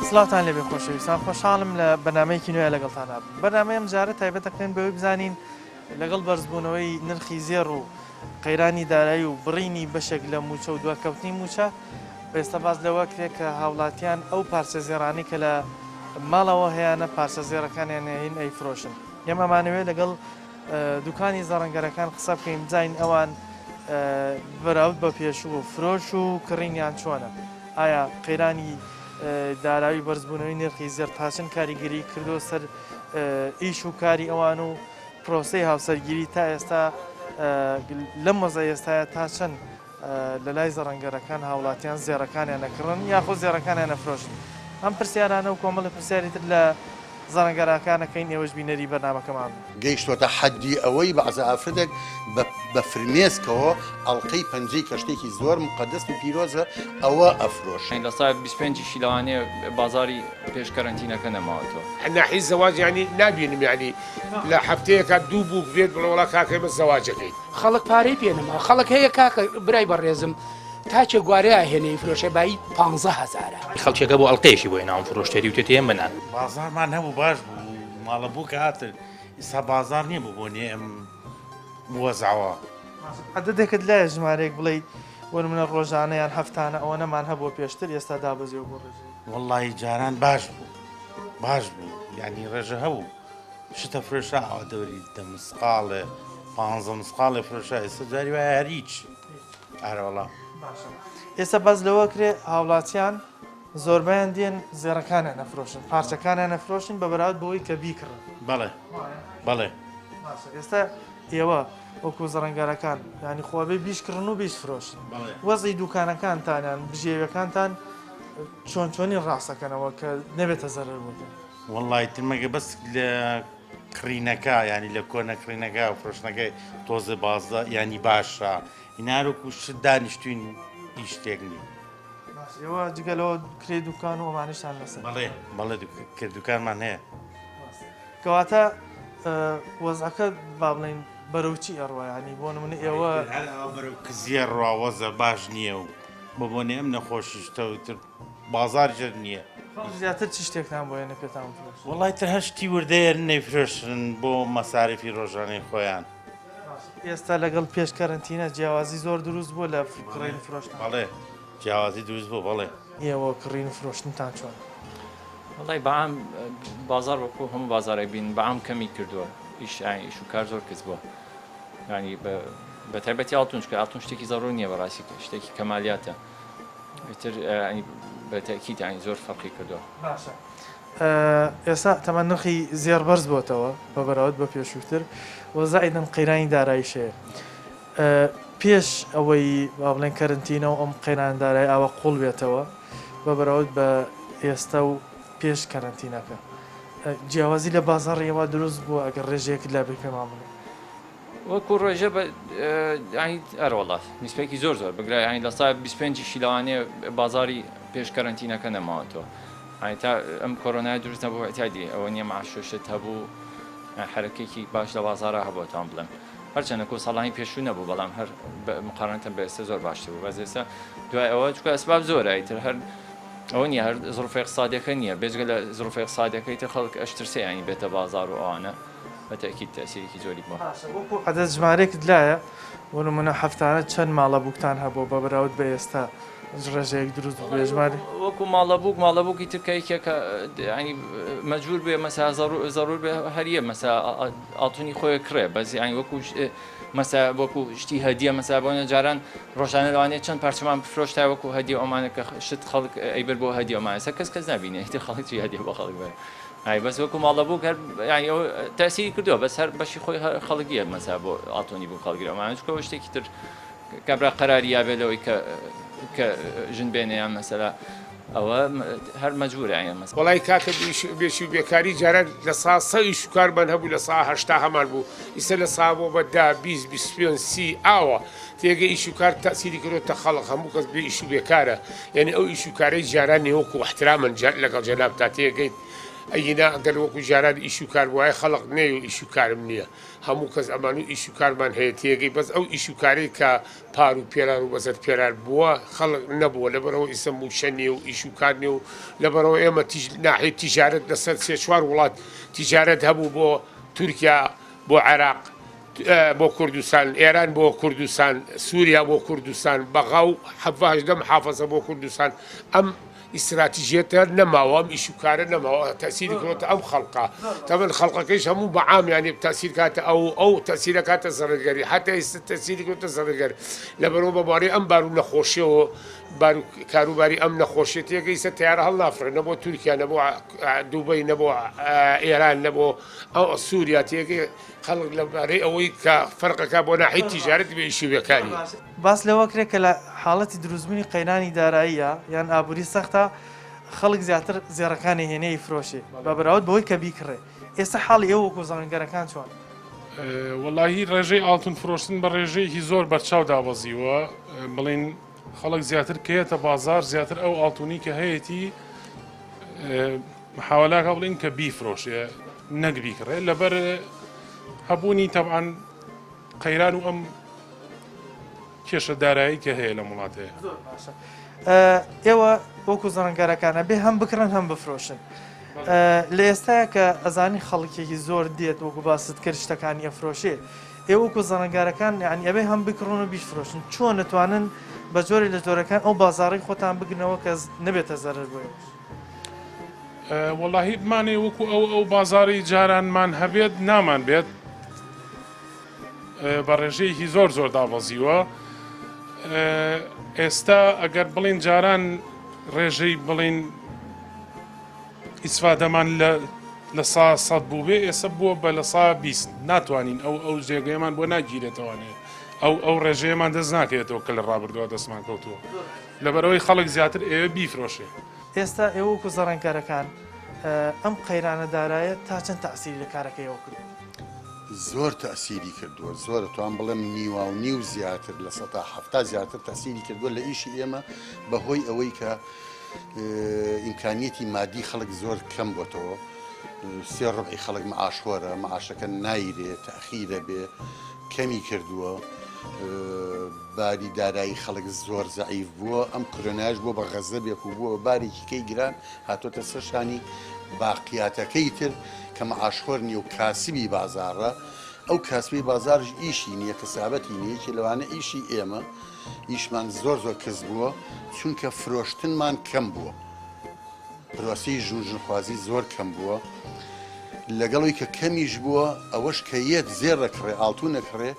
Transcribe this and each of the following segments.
سڵاتان لێبێ خۆشەویستان خۆشحاڵم لە بەنامەیەکی نوێ لەگەڵتان هاتم. بەنامەیەم جارە تایبەت دەکەین بەوەی بزانین لەگەڵ بەرزبوونەوەی نرخی زێڕ و قەیرانی دارایی و بڕینی بەشێک لە موچە و دواکەوتنی موچە ئێستا باز لەوە کرێت کە هاوڵاتیان ئەو پارچە زێڕانی کە لە ماڵەوە هەیەە پارچە زێڕەکانیان هین ئەیفرۆشن. ئێمەمانەوێت لەگەڵ دوکانی زەڕەنگەرەکان قسە بکەین بزانین ئەوان بەراورد بە پێشوو و فرۆش و کڕینیان چۆنە. ئایا قەیرانی داراوی بەرزبوونەوەی نرخی زێڕ تاچەند کاریگەری کردو سەر ئیش و کاری ئەوان و پرۆسەی هاوسەرگیری تا ئێستا لەم مەزە ئێستاە تا چەند لە لای زەڕەنگەرەکان هاوڵاتیان زێڕەکانیان نەکڕن یاخود زێڕەکانیان نەفرۆشن. ئەم پرسیارانە و کۆمەڵی پرسیاری تر لە زەڕەنگەرەکانەکەین ئێوەش بینەری بەرنامەکەمان گەیشتوەتە حەدی ئەوەی بەعزە ئافرەتێک بە فرمێسکەوە ئەڵلقەی پەنجەی کەشتێکی زۆر مقدس و پیرۆزە ئەوە ئەفرۆش. لە سای 25 شیلوانێ بازاری پێش کەرەنتینەکە نەماوەتەوە. ناحی زەواج ینی نبینم ینی لە هەفتەیەکە دوو بوو بێت بڵەوەڵا کاکەمە زەواجەکەی خەڵک پارەی پێنەما خەڵک هەیە کاکە برای بەڕێزم تاچێ گوارەیە هێنەی فرۆشە بایی 15,000 خەڵکێکە بۆ ئەڵلقەیەکی بۆ ناو فرۆشتێری و تێ منە بازارمان هەبوو باش بوو ماڵە بوو کە هاتن ئێستا بازار نییە بوو بۆ نێ ئەم وەزاوە عەدەدێکت لایە ژمارەیەک بڵێ بۆ منە ڕۆژانەیان هەفتانە ئەوە نەمان هەبووە پێشتر ئێستا دابەزیەوە بۆ ڕێژەی وەڵڵی جاران باش بوو یعنی ڕێژە هەبوو شتە فرۆشە ئەوە دەوری دە مسقاڵێ 15 مسقاڵێ فرۆشە ئێستا جاری وایە هەر هیچ ئارەوەڵا ئێستا باز لەوە کرێ هاوڵاتیان زۆربیان دێن زێڕەکانیان نەفرۆشن پارچەکانیان نەفرۆشن بە بەراورد بەوەی کە بیکڕن. بەڵێ ئێستا ئێوە وەکو زەڕەنگەرەکان ینی خۆبێ بیشکردن و بیش فرۆشن وەزی دوکانەکانتانیان بژێوەکانتان چۆنی ڕاستەکەنەوە کە نەبێتە زەرەر بووتن. وەڵڵی ترمەگە بەس لە کڕینەکە ینی لە کۆنە کڕینەکە و فرۆشتنەکەی تۆزە بازدا ینی باشە ئیناروکو شت دانیشتوین هیچ شتێک نی. ئێوە جگەلەوە کرێ دوکان و ئەمانشتان لەسەر بەڵێ کردوکانمان هەیە کەواتە وەزەکە با بڵێن بەرەوچی ئەڕوایانی بۆ نمونە ئێوە کزیە ڕاوەزە باش نییە و بۆنێ ئەم نەخۆشیشتەوتر بازارجر نییە زیاتر چ شتێکتان بۆیە نەپێتان وڵی تر هەشتی وردەیە نەیفرۆشن بۆ مەسارفی ڕۆژانەی خۆیان. ئێستا لەگەڵ پێش کەرەنتینە جیاوازی زۆر دروست بوو لە کڕین فرۆشتن. بەڵێ جیاوازی دروست بوو بەڵێ ئێوە کڕین فرۆشتنتان چۆن؟ وڵی بەعام بازار وەکو هەموو بازارێک بین بەعام کەمی کردووە ئیش و کار زۆر کەس بووە ینی بە تایبەتی ئاڵتونش کە ئاڵتون شتێکی زەڕوو نییە بەڕاستی شتێکی کەمالیاتە تر بە تاکید ینی زۆر فەرقی کردووە. باشە ئێستا تەمان نرخی زێڕ بەرز بۆتەوە بە بەراورد بە پێشووتر وەزایدن قەیرانی داراییشەیە پێش ئەوەی با بڵێن کەرنتینە و ئەم قەیران دارایی ئاوە قوڵ بێتەوە بە بەراورد بە ئێستا و پێش کەرنتینەکە جیاوازی لە بازاڕیەوە دروست بووە ئەگەر ڕێژەیەکت لا بێ پێمان بڵێ. وەکو ڕێژە ئەرەوەڵات نیسپێکی زۆر بگرای ینی لە سای 25 شیلوانێ بازاری پێش کەرنتینەکە نەماوەتەوە تا ئەم کۆرۆنای دروست نەبوو ئەتیادی ئەوە نییە معشوشت هەبوو حرەکێکی باش لە بازارە هەبووتان بڵێم هەرچەندە کۆ ساڵانی پێشوو نەبوو بەڵام هەر مقارنەتەن بە ئێستا زۆر باشتر بوو بەس ئێستا دوای ئەوە چکە ئەسباب زۆرە تر هەر ئەوە نییە هەر زڕفی اقتصادیەکە نییە بێجگە لە زڕفی اقتصادیەکەی تر خەڵک ئەشترسێ ینی بێتە بازار و ئەوانە بەتەکید تەسیرێکی زۆری بووە. وەکو عەدەد ژمارەیەکت لایە بۆ نمونە هەفتانە چەند ماڵە بووکتان هەبوو بە بەراورد بە ئێستا ڕێژەیەک دروست بوو بێژماری وەکو ماڵەبووکی ترکیکە کە ینی مەجبور بێ مەسا زەڕور بێ هەریە مەسا ئاڵتونی خۆی کرێ بەس ینی وەکو مەسا وەکو شتی هەدیە مەسا بۆنە جاران ڕۆژانە لەوانەیە چەند پارچەمان بفرۆشتا وەکو هەدیە ئەمانە کە شت خەڵک ئەیبەر بۆ هەدیە ئەمانە کەس نبینێ هیچ خەڵکی هەدیە بۆ خەڵک بێ بەس وەکو ماڵەبوو تاسیری کردووە بەس هەر بەشی خۆی خەڵکیە مەسا بۆ ئاڵتۆنی بوو خەڵگیرە ئەمانشکەوە شتێکی تر کابرا قەراری یابێتەوەی کە ژن بێنیان مەسەلا ئەوە هەر مەجبورە مەس وڵی کاکە بێشی و بێکاری جاران لە ساسەی شوکارمان هەبوو لە سا هەشتا هەمان بوو ئیسە لە سابۆ بەدا 20 ئاوە تێگە ئیش و کار تاسیری کردۆتە خەڵق هەموو کەس بێ ئیش و بێکارە یعنی ئەو ئیش و کارەی جاران نێوەکو احترامن لەگەڵ جەناب تا تێگەیت ئەینا ئەگەر وەکو جاران ئیشوکار وایە خەڵق نێ و ئیشوکارم نییە هەموو کەس ئەمان و ئیشوکارمان هەیە تێگەی بەس ئەو ئیشوکاری کە پار و پێران و بەسەر پێران بووە خەڵق نەبووە لەبەرەوە ئیسە موشەنێ و ئیشوکارنێ و لەبەرەوە ئێمە ناحێ تیجارەت لەسەر سێ چوار وڵات تیجارەت هەبوو بۆ تورکیا بۆ عێراق بۆ کوردستان ئێران بۆ کوردستان سووریا بۆ کوردستان بەغاو حەفاهدە محافەزە بۆ کوردستان ئەم ئیسراتیژێتە نەماوە ئەم ئیشوکارە نەماوە تەسیری کڕۆتە ئەم خەڵقا تەمەن خەڵقەکەیش هەموو بەعامیانی تەسیر کاتە ئەو تەسیرە کاتە زەڕگەری حتا ئێستا تەسیری کۆتە زەڕگەر لەبەرەوە بەبارەی ئەم بار و نەخۆشیەوە کاروباری ئەم نەخۆشیێتێکە ئیسە تیارە هەڵ نافرێن نەبوو تورکیا نەبوو دووبەی نەبوو ئێران نەبوو ئەو سووریا تێگەی خەڵک لەبارەی ئەوەی کە فەرقەکە بۆ ناحی تیجارەت بێ ئیشوێکاری باس لەوە کرێت کە لە حاڵەتی دروستبوونی قەیرانی داراییە یان ئابووری سەختە خەڵک زیاتر زێڕەکانی هێنەی فرۆشێ بە بەراورد بەوەی کە بیکڕێ ئێستا حاڵی ئێوە وەکو زانگەرەکان چۆن؟ وەڵاهی ڕێژەی ئاڵتون فرۆشتن بە ڕێژەیەکی زۆر بەرچاو دابەزیوە بڵین خەڵک زیاتر کێتە بازار زیاتر ئەو ئاڵتونی کە هەیەی محاولاکە بڵین کە بیفرۆشێ نەک بیکڕێ لەبەر هەبوونی تەبعاً قەیران و ئەم کێشە دارایی کە هەیە لە وڵاتەیە ئێوە وەکو زەڕەنگەرەکانە بێ هەم بکڕن هەم بفرۆشن لە ئێستاە کە ئەزانی خەڵکێکی زۆر دێت وەکو باست کرد شتەکانی ئەفرۆشێ ئێوە وەکو زەڕەنگارەکان یعنی ئەبێ هەم بکڕون و بیفرۆشن چۆن دەتوانن بە جۆری لە جۆرەکان ئەو بازاڕی خۆتان بگنەوە کە نەبێتە زەرر بۆ وەڵاهی بمانێ وەکو ئەو بازاری جارانمان هەبێت نامان بێت بە ڕێژەیەکی زۆر زۆر دابەزیوە ئێستا ئەگەر بڵین جاران ڕێژەی بڵین ئیسفادەمان لە سەد بوو بێ ئێستا بووە بە لە 120 ناتوانین ئەو جێگەیەمان بۆ ناگیرێتەوەنێ ئەو ڕێژەیەمان دەست ناکەوێتەوە کە لە ڕابردووە دەستمان کەوتووە لەبەرەوەی خەڵک زیاتر ئێوە بیفرۆشێ ئێستا ئێوە وەکو زەڕەنگارەکان ئەم قەیرانە دارایە تا چەند تەسیری لە کارەکەیەوە کرد زۆر تەسیری کردووە زۆرە توان بڵێم نیوە و نیو زیاتر لە 170 زیاتر تەسیری کردووە لە ئیشی ئێمە بەهۆی ئەوەی کە ئیمکانیەتی مادی خەڵک زۆر کەم بۆتەوە سێ ڕبعی خەڵک مەعاشخۆرە مەعاشەکە نایرێت تەخیرە بێ کەمی کردووە باری دارایی خەڵک زۆر زەعیف بووە ئەم کۆرۆنایش بۆ بە غەزەبێک و بووە بارێکی کەی گران هاتۆتە سەر شانی باقیاتەکەی تر کە مەعاشخۆر نیە و کاسبی بازارڕە ئەو کاسبی بازارش ئیشی نییە کەسابەتی نیەکی لەوانە ئیشی ئێمە ئیشمان زۆر زۆر کەس بووە چونکە فرۆشتنمان کەم بووە پرۆسی ژوژنخوازی زۆر کەم بووە لەگەڵەوەی کە کەمیش بووە ئەوەش کە یەک زێڕەکڕێ ئاڵتون نەکڕێ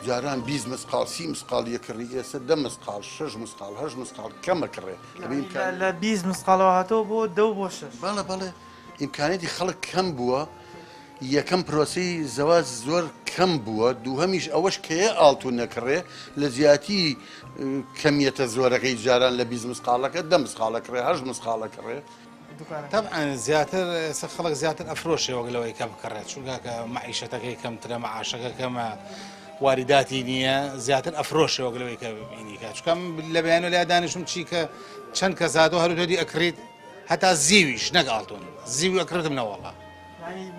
جاران 20 مسقال 30 مسقال یەکڕی ئێستا 10 مسقال 6 مسقال 8 مسقال کەمەکڕێ لە 20 مسقالەوە هاتەوە بۆ 2 بۆ 6 بەڵێ بەڵێ ئیمکانێتی خەڵک کەم بووە یەکەم پرۆسی زەواج زۆر کەم بووە دووهەمیش ئەوەش کەیە ئاڵتون نەکڕێ لە زیاتی کەمیەتە زۆرەکەی جاران لە 20 مسقالەکە 10 مسقالەکڕێ 8 مسقالەکڕێ طبعا زیاتر خەڵک زیاتر ئەفرۆشێ وەگەلەوەی کەم بکڕێت چونکە کە مەعیشەتەکەی کەمترە مەعاشەکە کەمە وارداتی نییە زیاتر ئەفرۆشێ وەگەلەوەی کە بینیکە چکەم لە بەیان و لای دانیشم چی کە چەند کەس هاتۆ هەرودۆدی ئەکریت هەتا زیویش نەگاڵتون زیوی ئەکردم نەوەڵا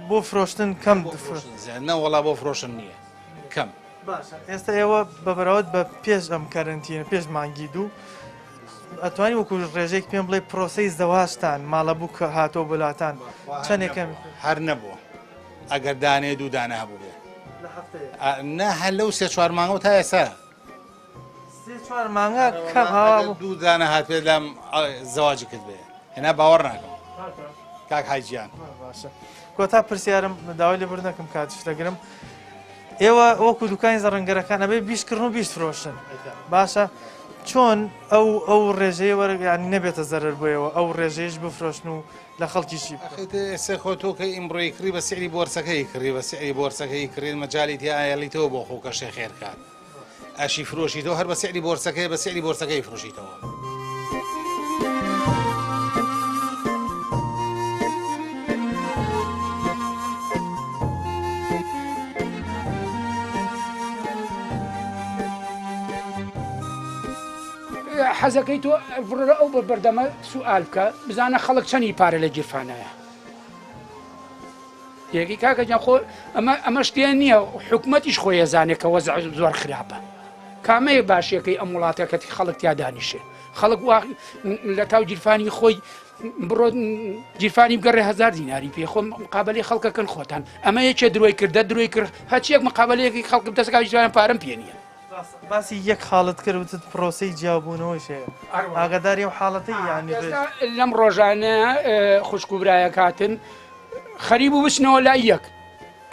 بۆ فرۆشتن کەم نەوەڵا بۆ فرۆشن نییە کەم ئێستا ئێوە بەبەراوت بە پێش ئەم کارنتینە پێش مانگی دوو ئەتوانی وەکو ڕێژێک پێم بڵێ پرۆسی زەواجتان ماڵە بوو کە هاتۆ بلاتان چەندێکم هەر نەبووە ئەگەر دانێ دوو دانە هەبوو بێ نە هەر لەو سێ چوار مانگە تا ئێستا چوار مانگە کەم هاوا دوو دانە هات پێ لەم زەواجی کرد بێ هێنا باوەڕ ناکەم کاک حاجیان باشە کۆتا پرسیارم داوای لێبور نەکەم کاتیش دەگرم ئێوە وەکو دوکانی زەڕەنگەرەکان ئەبێ بیشکردن و بیست فرۆشن باشە چۆن ئەو ڕێژەیە وەرەگەیانی نەبێتە زەرر بۆیەوە ئەو ڕێژەیەش بفرۆشن و لە خەڵکیشی ئێستا خۆتۆ کە ئیمڕۆی کڕی بە سعری بۆرسەکەی کڕی بە سعری بۆرسەکەی کڕێن مەجای تی ئایەڵیتەوە بۆ خۆکەشێ خێرکات ئاشی فرۆشیتەوە هەر بە سعری بۆرسەکەی بە سعری بۆرسەکەی فرۆشیتەوە حەزەکەی تۆ ئەو بەردەمە سوال بکە بزانە خەڵک چەندی پارە لە گیرفانایە یەکی کاکەجان خۆ ئەمە شتیان نییە حکوومەتیش خۆی ێزانێت کە وەزع زۆر خراپە کامەیە باشیەکەی ئەم وڵاتەکەتی خەڵک تیا دانیشێ خەڵک لە تاو جیرفانی خۆی بڕۆ جیرفانی بگەڕێ 1000 دیناری پێ خۆ مقابلەی خەڵکەکەن خۆتان ئەمە یەکێ درۆی کردە درۆی کرد هەچیەک مقابلەیەکی خەڵکم دەستگای جیرفان پارەم پێ نییە باسی یەک حاڵت کردوتت پرۆسی جیاوبوونەوەی شەیە ئاگاداری ئەو حاڵەتی یانی لەم ڕۆژانە خوشک و برایە کاتن خەریب و بچنەوە لای یەک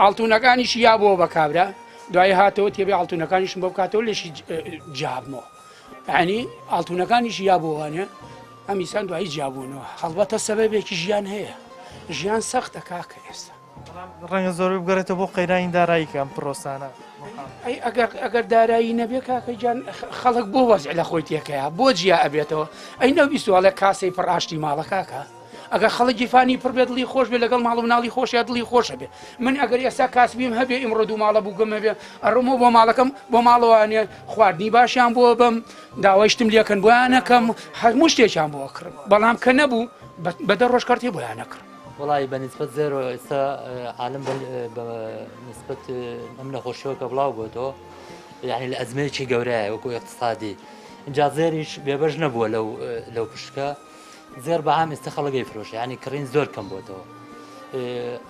ئاڵتونەکانیش یا بۆ بە کابرا دوای هاتەوە تێبێ ئاڵتونەکانیشم بۆ بکاتەوە لێشی جابمەوە ینی ئاڵتونەکانیش یا بۆوانێ ئەمیسان دوایی جیابوونەوە هەڵبەتە سەبەبێکی ژیان هەیە ژیان سەختە کاکە ئێستا ڕەنگە زۆربەی بگەڕێتەوە بۆ قەیرانی دارایی کەم پرۆسانە ئەگەر دارایی نەبێ کاکەی جان خەڵک بۆ وەزع لە خۆی تێکەیە بۆ جیا ئەبێتەوە ئەی نەویستوەڵە کاسەی پڕاشتی ماڵە کاکە ئەگەر خەڵک جیفانی پڕ بێت دڵی خۆش بێ لەگەڵ ماڵ و مناڵی خۆشیە دڵی خۆشە بێ من ئەگەر ئێستا کاسبیم هەبێ ئیمڕۆ دوو ماڵە بووگەم هەبێ ئەڕۆمەوە بۆ ماڵەکەم بۆ ماڵەوانێ خواردنی باشیان بۆ بم داوایشتم لێکەن بۆیانەکەم هەموو شتێکیان بۆ کرد بەڵام کە نەبوو بەدە ڕۆژکارتی بۆیانە کرد وڵی بەنسبەت زێرۆ ئێستا عالم نسبەت ئەم نەخۆشیەوە کە بڵاو بۆتەوە یعنی لە ئەزمەیەکی گەورەیە وەکو اقتصادی اینجا زێریش بێبەش نەبووە لەو پشکە زێر بەعام ئێستا خەڵگەی فرۆشە ینی کڕین زۆر کەم بۆتەوە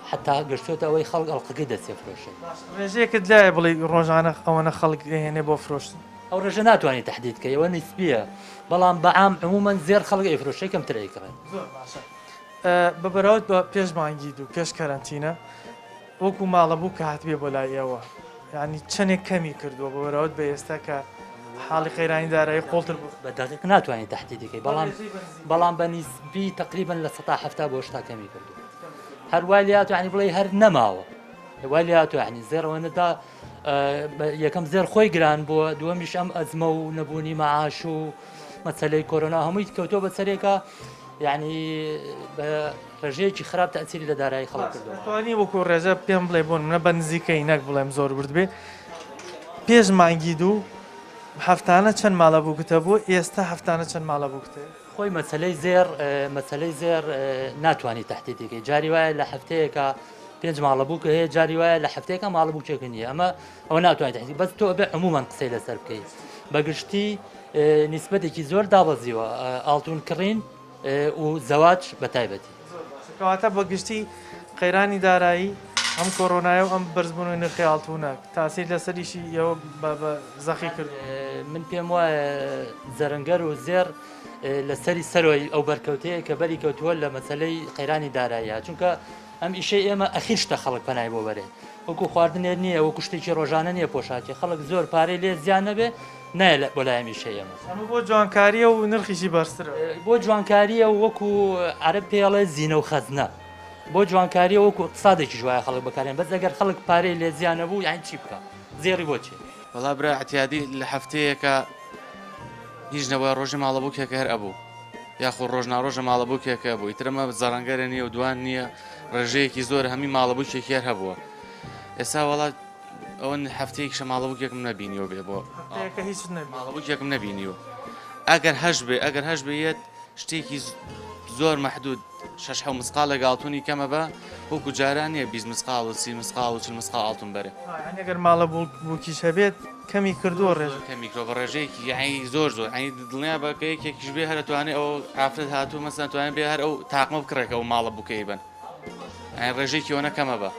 حتا گەشتوتە ئەوەی خەڵک ئەڵلقەکەی دەستێ فرۆشە ڕێژەیەکت لایە بڵێ ڕۆژانە ئەوەنە خەڵک هێنێ بۆ فرۆشتن ئەو ڕێژە ناتوانانی تهدیدکە ئەوە نیسبیە بەڵام بەعام عمومەن زێر خەڵگەی فرۆشەی کەم ترەی کڕێن بەبەراوت بە پێش مانگی و پێش کەرەنتینە وەکو ماڵە بوو کە هاتبێ بۆ لای ئێوە ینی چەندێک کەمی کردووە بەبەراوت بە ئێستا کە حاڵی قەیرانی دارایی قۆڵتر بوو بە دقیق ناتوانانی تهدیدەکەی بەڵام بە نیسبی تقریبن لە 170 بۆ 80 کەمی کردو هەر والات ینی بڵێ هەر نەماوە والات ینی زێرەوەنەدا یەکەم زێر خۆی گران بووە دووەمیش ئەم ئەزمە و نەبوونی مەعاش و مەسەلەی کۆرۆنا هەمووی کەوتۆ بە سەرێکە یعنی بە ڕێژەیەکی خراپ تەئسیری لە دارایی خەڵک کردووە توانی وەکو ڕێژە پێم بڵێ بوون منە بە نزیکەی نەک بڵێم زۆر برد بێ پێش مانگی دوو هەفتانە چەند ماڵە بووکتە بوو ئێستا هەفتانە چەند ماڵە بووکتێ خۆی مەسەلەی زێر ناتوانانی تهدیدەکەی جاری وایە لە هەفتەیەکە 5 ماڵە بوو کە هەیە جاری وایە لە هەفتەیەکە ماڵە بووکێکە نیە ئەوە ناتوانانی تهدید بەس تۆ بێ عمومەن قسەی لەسەر بکەیت بەگشتی نیسبەتێکی زۆر دابەزیوە ئاڵتون کڕین و زەواج بە تایبەتی کەواتە بەگشتی قەیرانی دارایی ئەم کۆڕۆنایە و ئەم بەرزبوونەوەی نرخی ئاڵتونە تاسیر لەسەریشی ئێوە بە زەخی کرد من پێم وایە زەرەنگەر و زێر لەسەری سەرۆی ئەو بەرکەوتەیە کە بەری کەوتووە لە مەسلەی قەیرانی داراییە چونکە ئەم ئیشەی ئێمە ئەخیر شتە خەڵک پەنای بۆ بەرێ وەکو خواردنێ نییە وەکو شتێکی ڕۆژانە نییە پۆشاکی خەڵک زۆر پارەی لێ زیان نەبێ نایە بۆ لای ئەمیشە ئێمە بۆ جوانکاریە و نرخیشی بەرزترە بۆ جوانکاریە و وەکو عەرەب پێڵێ زینە و خەزنە بۆ جوانکاریە وەکو اقتصادێکی جوایە خەڵک بەکارێن بەس ئەگەر خەڵک پارەی لێ زیان نەبوو یان چی بکە زێڕی بۆچی وەڵا برا ئەتیادی لە هەفتەیەکە هیچ نەبووە ڕۆژی ماڵەبووکێکە هەر ئەبوو یاخۆ ڕۆژناڕۆژە ماڵەبووکێکە بوو ئیترەمە زەڕەنگەرە نییە و دوان نییە ڕێژەیەکی زۆر هەمی ماڵەبووکێکی هەر هەبووە ئێستا وڵات ئەوەن هەفتەیەکشە ماڵەبووکێکم نەبینیەوە بێ بۆ ماڵەبووکێکم نەبینیوە ئەگەر هەش بێت شتێکی زۆر مەحدود 6 مسقال لە گاڵتونی کەمە بە وەکو جاران نیە 20 مسقال و 30 مسقال و 40 مسقال ئاڵتون بەرێ ئەگەر ماڵە بووکیش هەبێت کەمی کردووە ڕێژ کەمیکرۆ بە ڕێژەیەکی یعنی زۆر ئەنی دڵنیا بە یەکێکیش بێ هەر توانێت ئەو ئافرەت هاتوو مەسەن توانێت بێ هەر ئەو تاقمە بکڕێکە و ماڵە بووکەی بن ئەین ڕێژەیەکی ئەوە نەکەمە بە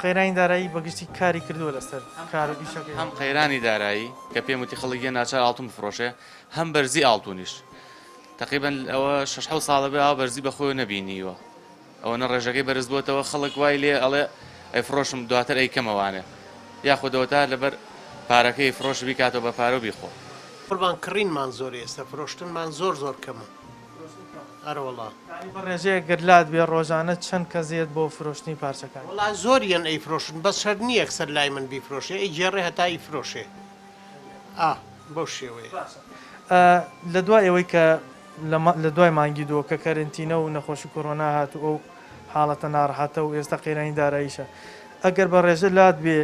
قەیرانی دارایی بەگشتی کاری کردووە لەسەر کار و ئیشەکەی هەم قەیرانی دارایی کە پێم وتی خەڵک ناچار ئاڵتون بفرۆشێ هەم بەرزی ئاڵتونیش تقریبا ئەوە 6 ساڵە بێ ئەو بەرزی بەخۆی نەبینیوە ئەوە ڕێژەکەی بەرز بووەتەوە خەڵک وای لێ ئەڵێ ئەیفرۆشم دواتر ئەیکەمەوانێ یاخودەوەتا لەبەر پارەکەی فرۆش بیکاتەوە بە پارە و بیخۆ قوربان کڕینمان زۆر ئێستا فرۆشتنمان زۆر کەمە ئەرەوەڵا ڕێژەیە گەرلات بێ ڕۆژانە چەند کەزیێت بۆ فرۆشتنی پارچەکان وڵا زۆریان ئەیفرۆشن بەس شەر نییە سەر لای من بیفرۆشێ ئەی جێڕێ هەتا ئیفرۆشێ بەو شێوەیە لە دوای ئەوەی کە لە دوای مانگی دووە کە کەرنتینە و نەخۆشی کۆڕۆنا هات و ئەو حاڵەتە ناڕەحەتە و ئێستا قەیرانی داراییشە ئەگەر بە ڕێژە لات بێ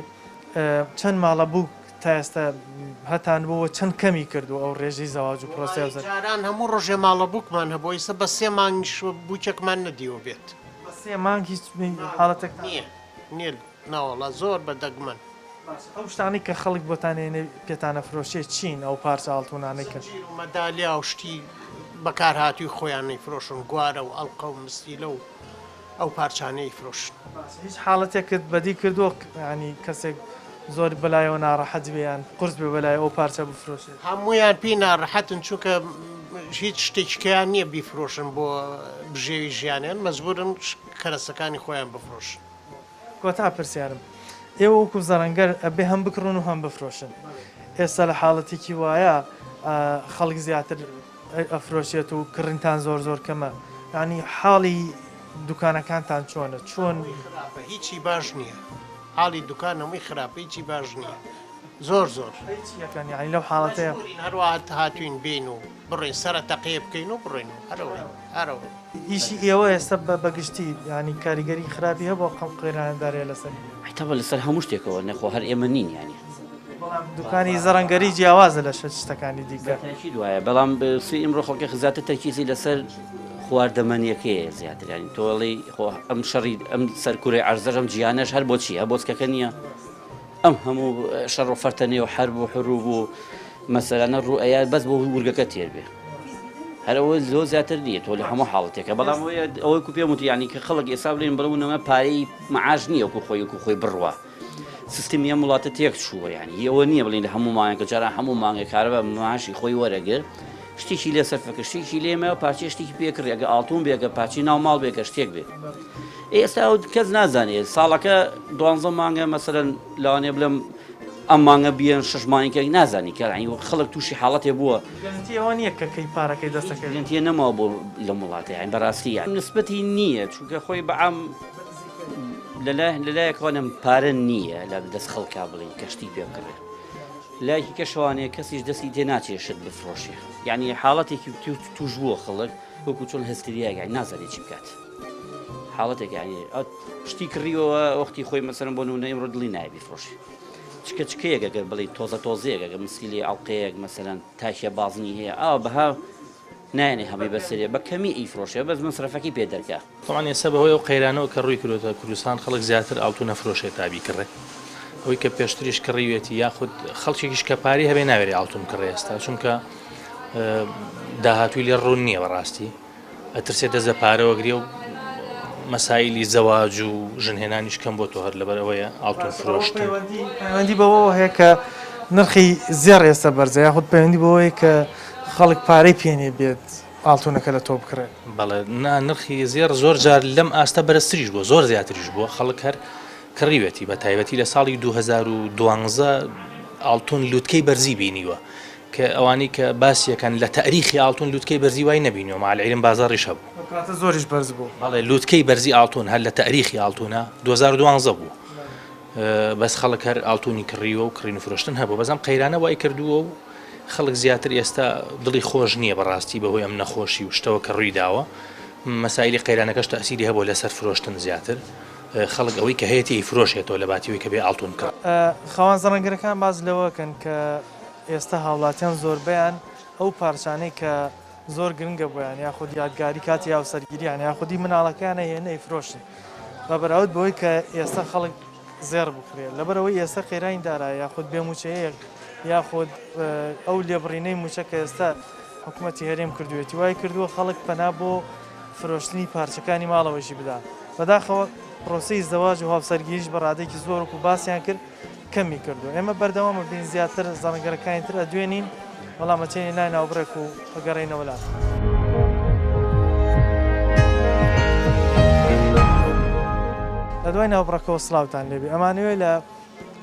چەند ماڵە بوو تا ئێستا هەتان بۆەوە چەند کەمی کردو ئەو ڕێژی زەواج و پرۆسیازە جاران هەموو ڕۆژێ ماڵە بووکمان هەبوو ئێستا بە 3 مانگیش بووکێکمان نەدیوە بێت سێ مانگ هیچ حاڵەتێک نییە ناوەڵە زۆر بە دەگمەن ئەو شتانی کە خەڵک بۆتانێنێ پێتانە فرۆشێ چین ئەو پارچە ئاڵتونانەی کە مەدالیا و شتی بەکارهاتووی خۆیانەی فرۆشن گوارە و ئەڵقە و مستیلە و ئەو پارچانەی فرۆشن هیچ حاڵەتێکت بەدی کردووە ینی کەسێک زۆر بەلایەوە ناڕەحەت بێیان قرس بێ بەلای ئەو پارچە بفرۆشێت هەمویان پێی ناڕەحەتن چونکە هیچ شتێکیان نییە بیفرۆشن بۆ بژێوی ژیانیان مەجبورن کەرەسەکانی خۆیان بفرۆشن کۆتا پرسیارم ئێوە وەکو زەڕەنگەر ئەبێ هەم بکڕن و هەم بفرۆشن ئێستا لە حاڵەتێکی وایە خەڵک زیاتر ئەفرۆشێت و کڕینتان زۆر زۆر کەمە ینی حاڵی دوکانەکانتان چۆنە چۆن هیچی باش نییە حاڵی دوکانەمەی خراپە هیچی باش نییە زۆر زۆر ینی لەو حاڵەتەیە هەروە هاتوین بین و بڕێن سرە تەقیە بکەین و بڕێن و هەرەوە ئیشی ئێوە ئێستا بەگشتی ینی کاریگەری خراپی هەبوو قەم قێرانەدارێ لەسەر حتەبە لەسەر هەموو شتێکەوە نەخۆ هەر ئێمە نین ینی دوکانی زەڕەنگەری جیاوازە لە شتەکانی دیکە دوایە بەڵام سی ئمڕۆ خەڵکی خزیاتە تەرکیزی لەسەر خواردەمەنیەکەیە زیاترانی تۆڵی ئەم شەڕی ئەم سەرکوڕی عەرزەر ئەم جیانەش هەر بۆچی هە بۆچکەکە نییە ئەم هەموو شەڕ و فەرتەنێ و هەر بوو حروب و مەسەلانە ڕوئەیە بەس بۆ ورگەکە تێر بێ هەرەوە زۆر زیاتر نییە تۆ لە هەموو حاڵەتێکە بەڵام ئەوەی کو پێم وتی ینی کە خەڵک ئێستا بڵێن بڵەونەوە پارەی مەعاش نییە وەکو خۆی بڕوە سیستمی ئەم وڵاتە تێک چووە ینی ئەوە نییە بڵین لە هەموو مانگە جاران هەموو مانگە کارە بە ماشی خۆی وەرەگر شتێکی لێ سەرفەکە شتێکی لێمە پارچە شتێکی پێکڕی ئەگە ئاڵتون بێگە پارچی ناو ماڵ بێکە شتێک بێت ئێستا کەس نازانێت ساڵەکە 12 مانگە مەسەرەن لەوانێ بڵێم ئەم مانگە بیان 6 مانگێک نازانی کە خەڵک تووشی حاڵەتێ بووە ئەوە نییە کەکەی پارەکەی دەستەکەێنتیە نەماوە بۆ لە وڵاتی یان بەڕاستی نسبەتی نییە چونکە خۆی بەعام لەلایەکوانم پارە نییە لە دەست خەڵکا بڵین کەشتی پێ بکڕێت لایەکی کەشەوانەیە کەسیش دەستی تێ ناچێشت بفرۆشێ یعنی حاڵەتێکی توش بووە خەڵک وەکو چۆن هەستریایگای نازانێت چی بکات حاڵەتێک ینی شتی کڕیەوە وەختی خۆی مەسەرم بۆ نمونە ئێمڕۆ دڵی نایە بیفرۆشێ چکەیەک ئەگەر بڵێ تۆزەیەک ئەگە مسیلی ئەڵقەیەک مەسەرەن تاشە بازنی هەیە بەها نایێنێ هەمووی بەسەرێ بە کەمی ئیفرۆشێ بەس مەسرەفەکەی پێ دەرکا تەمان ئێستا بەهۆی ئەو قەیرانەوە کە ڕووی کردوتە کوردستان خەڵک زیاتر ئاڵتو نەفرۆشێت تابی کڕێ ئەوەی کە پێشتریش کڕیوێتی یاخود خەڵکێکیش کە پاری هەبێ ناوێری ئاڵتوم کڕێ ئێستا چونکە داهاتووی لێ ڕوون نییە بەڕاستی ئەترسێت دەزە پارەوە گرێ و مەسایلی زەواج و ژنهێنانیش کەم بۆ تۆ هەر لەبەرەوەیە ئاڵتون فرۆشتن پەیوەندی بەوە هەیە کە نرخی زێڕ ئێستا بەرزە یاخود پەیوەندی بەوەیە کە خەڵک پارەی پێنێ بێت ئاڵتونەکە لە تۆ بکڕێت بەڵێ نرخی زێر زۆر جار لەم ئاستا بەرزتریش بووە زۆر زیاتریش بووە خەڵک هەر کڕیوێتی بە تایبەتی لە ساڵی 2012 ئاڵتون لووتکەی بەرزی بینیوە کە ئەوانی کە باسیەکەن لە تاریخی ئاڵتون لووتکەی بەرزی وای نەبینیوە مالعیلم بازاڕیش هەبوو زۆریش بەرز بوو بەڵێ لووتکەی بەرزی ئاڵتون هەر لە تاریخی ئاڵتونە 2012 بوو بەس خەڵک هەر ئاڵتونی کڕیوە و کڕین و فرۆشتن هەبوو بەزەم قەیرانە وای کردووە و خەڵک زیاتر ئێستا دڵی خۆش نییە بەڕاستی بەهۆی ئەم نەخۆشی و شتەوە کە ڕووی داوە مەسایلی قەیرانەکەش تەسیری هەبوو لەسەر فرۆشتن زیاتر خەڵک ئەوەی کە هەیەی فرۆشێتەوە لە باتیەوەی کە بێ ئاڵتون کرد خەوان زەڕەنگەرەکان باز لەوەکەن کە ئێستا هاوڵاتیان زۆربیان ئەو پارچانەی کە زۆر گرنگە بۆیان یاخود یادگاری کاتی یاوسەرگیریان یاخودی مناڵەکانە هێنەی فرۆشن بە بەراورد بەوەی کە ئێستا خەڵک زێر بکرێت لەبەرەوەی ئێستا قەیرانی دارایە یاخود بێموچەیەک یاخود ئەو لێبڕینەی موچە کە ئێستا حکوومەتی هەرێم کردوێتی وای کردووە خەڵک پەنا بۆ فرۆشتنی پارچەکانی ماڵەوەشی بدات بەداخەوە پرۆسی زەواج و هاوسەرگیریش بە ڕادێکی زۆر و باسییان کرد کەمی کردو ئێمە بەردەوامە بین زیاتر زەڕەنگەرەکانی تر ئەدوێنین وەڵامەچێنی لای ناوبڕێک و ئەگەڕێنەوە لات لە دوای ناوبڕەکەەوە سلااوتان لێبێ ئەمانوێ لە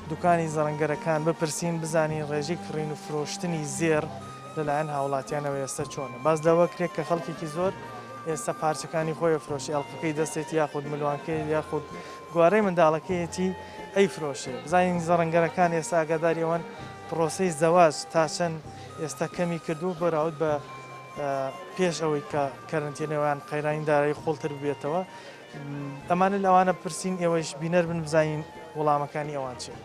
دوکانی زەڕەنگەرەکان بپرسین بزانین ڕێژەی کڕین و فرۆشتنی زێر لەلایەن هاوڵاتیانەوە ئێستا چۆنە باز لەوە کرێت کە خەڵکێکی زۆر ئێستا پارچەکانی خۆی فرۆشی ئەڵلقەکەی دەستێت یاخود ملوانکەی یاخود گوارەی منداڵەکەیەتی ئەی فرۆشێ بزانین زەڕەنگەرەکان ئێستا ئاگاداریەوەن پرۆسی زەواج تا چەند ئێستا کەمی کردو بەراورد بە پێش ئەوەی کە کەرنتێنەوەیان قەیرانی دارایی خۆڵتر بێتەوە ئەمانە لەوانە پرسین ئێوەش بینەر بن بزانین وەڵامەکانی ئەوان چێ